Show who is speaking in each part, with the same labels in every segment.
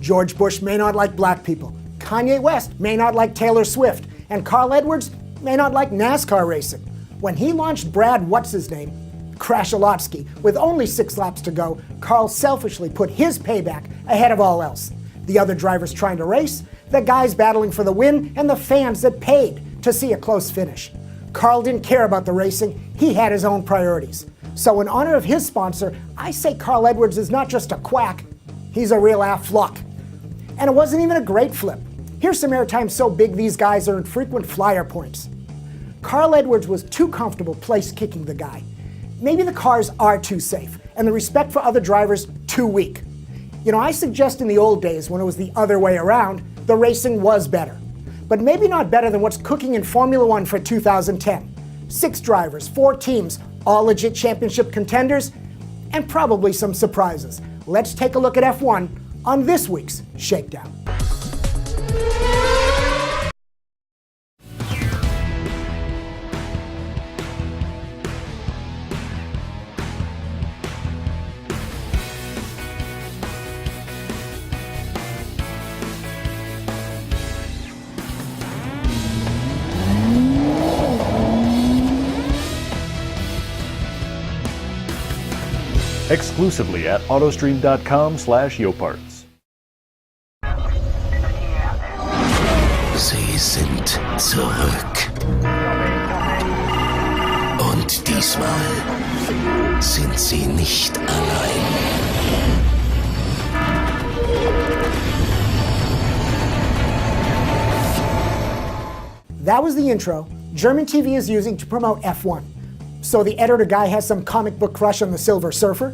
Speaker 1: George Bush may not like black people. Kanye West may not like Taylor Swift. And Carl Edwards may not like NASCAR racing. When he launched Brad What's-His-Name, Krashelotsky, with only 6 laps to go, Carl selfishly put his payback ahead of all else. The other drivers trying to race, the guys battling for the win, and the fans that paid to see a close finish. Carl didn't care about the racing, he had his own priorities. So in honor of his sponsor, I say Carl Edwards is not just a quack, he's a real affluck. And it wasn't even a great flip. Here's some airtime so big these guys earned frequent flyer points. Carl Edwards was too comfortable place kicking the guy. Maybe the cars are too safe, and the respect for other drivers too weak. You know, I suggest in the old days, when it was the other way around, the racing was better. But maybe not better than what's cooking in Formula One for 2010. 6 drivers, 4 teams, all legit championship contenders, and probably some surprises. Let's take a look at F1 on this week's Shakedown.
Speaker 2: Exclusively at autostream.com/yoparts.
Speaker 3: Sie sind zurück. Und diesmal sind sie nicht allein.
Speaker 1: That was the intro German TV is using to promote F1. So the editor guy has some comic book crush on the Silver Surfer?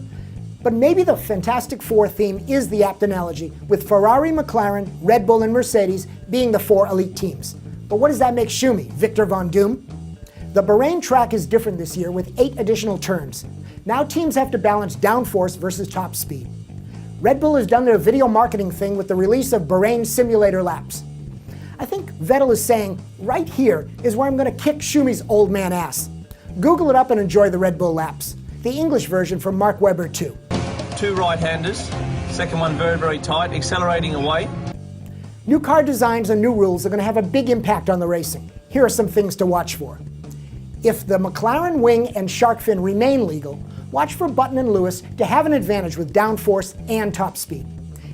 Speaker 1: But maybe the Fantastic Four theme is the apt analogy, with Ferrari, McLaren, Red Bull, and Mercedes being the 4 elite teams. But what does that make Schumi, Victor Von Doom? The Bahrain track is different this year with 8 additional turns. Now teams have to balance downforce versus top speed. Red Bull has done their video marketing thing with the release of Bahrain simulator laps. I think Vettel is saying, right here is where I'm going to kick Schumi's old man ass. Google it up and enjoy the Red Bull laps. The English version from Mark Webber too.
Speaker 4: 2 right-handers, second one very, very tight, accelerating away.
Speaker 1: New car designs and new rules are going to have a big impact on the racing. Here are some things to watch for. If the McLaren wing and shark fin remain legal, watch for Button and Lewis to have an advantage with downforce and top speed.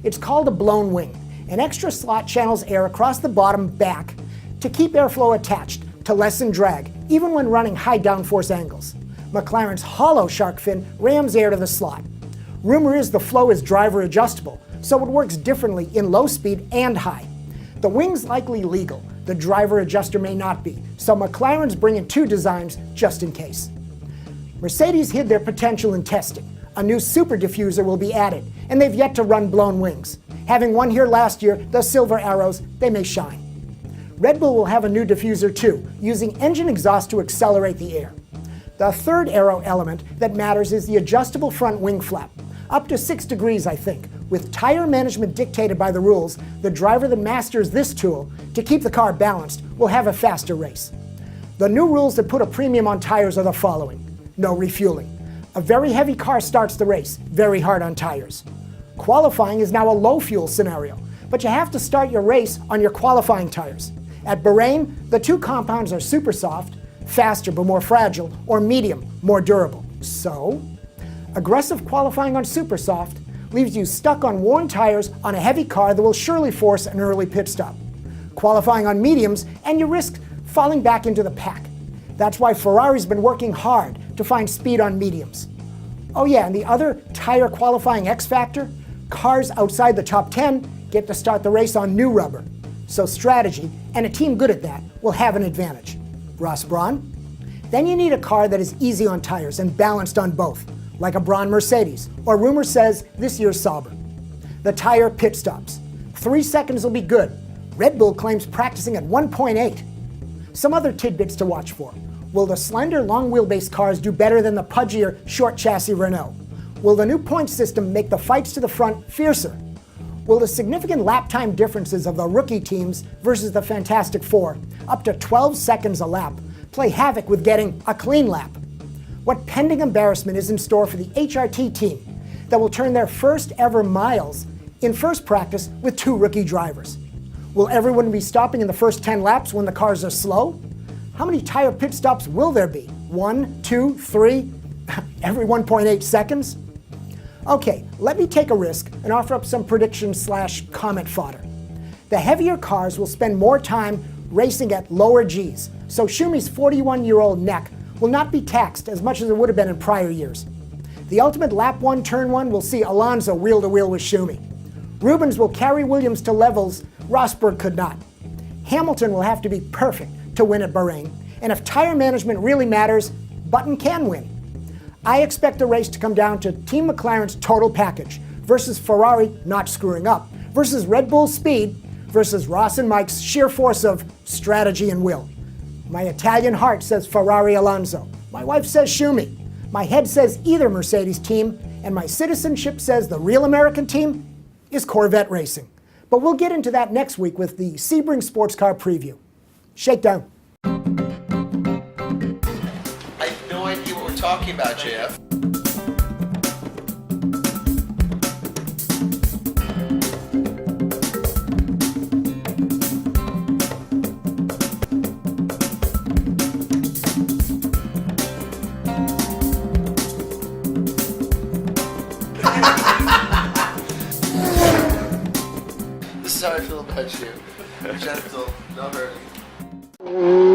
Speaker 1: It's called a blown wing. An extra slot channels air across the bottom back to keep airflow attached to lessen drag, even when running high downforce angles. McLaren's hollow shark fin rams air to the slot. Rumor is the flow is driver adjustable, so it works differently in low speed and high. The wing's likely legal, the driver adjuster may not be, so McLaren's bringing 2 designs just in case. Mercedes hid their potential in testing. A new super diffuser will be added, and they've yet to run blown wings. Having won here last year, the silver arrows, they may shine. Red Bull will have a new diffuser too, using engine exhaust to accelerate the air. The third aero element that matters is the adjustable front wing flap. Up to 6 degrees, I think. With tire management dictated by the rules, the driver that masters this tool to keep the car balanced will have a faster race. The new rules that put a premium on tires are the following. No refueling. A very heavy car starts the race, very hard on tires. Qualifying is now a low fuel scenario, but you have to start your race on your qualifying tires. At Bahrain, the 2 compounds are super soft, faster but more fragile, or medium, more durable. So, aggressive qualifying on super soft leaves you stuck on worn tires on a heavy car that will surely force an early pit stop. Qualifying on mediums, and you risk falling back into the pack. That's why Ferrari's been working hard to find speed on mediums. Oh yeah, and the other tire qualifying X factor, cars outside the top 10 get to start the race on new rubber. So strategy, and a team good at that, will have an advantage. Ross Brawn? Then you need a car that is easy on tires and balanced on both, like a Brawn Mercedes, or rumor says this year's Sauber. The tire pit stops. 3 seconds will be good. Red Bull claims practicing at 1.8. Some other tidbits to watch for. Will the slender, long wheelbase cars do better than the pudgier, short chassis Renault? Will the new point system make the fights to the front fiercer? Will the significant lap time differences of the rookie teams versus the Fantastic Four, up to 12 seconds a lap, play havoc with getting a clean lap? What pending embarrassment is in store for the HRT team that will turn their first ever miles in first practice with 2 rookie drivers. Will everyone be stopping in the first 10 laps when the cars are slow? How many tire pit stops will there be? 1, 2, 3, every 1.8 seconds? Okay, let me take a risk and offer up some prediction/comment fodder. The heavier cars will spend more time racing at lower Gs, so Schumi's 41-year-old neck will not be taxed as much as it would have been in prior years. The ultimate lap 1, turn 1 will see Alonso wheel-to-wheel with Schumi. Rubens will carry Williams to levels Rosberg could not. Hamilton will have to be perfect to win at Bahrain, and if tire management really matters, Button can win. I expect the race to come down to Team McLaren's total package versus Ferrari not screwing up, versus Red Bull's speed, versus Ross and Mike's sheer force of strategy and will. My Italian heart says Ferrari Alonso. My wife says Schumi. My head says either Mercedes team, and my citizenship says the real American team is Corvette Racing. But we'll get into that next week with the Sebring Sports Car Preview. Shakedown.
Speaker 2: I have no idea what we're talking about, JF. This is how I feel about you. Gentle, not hurting.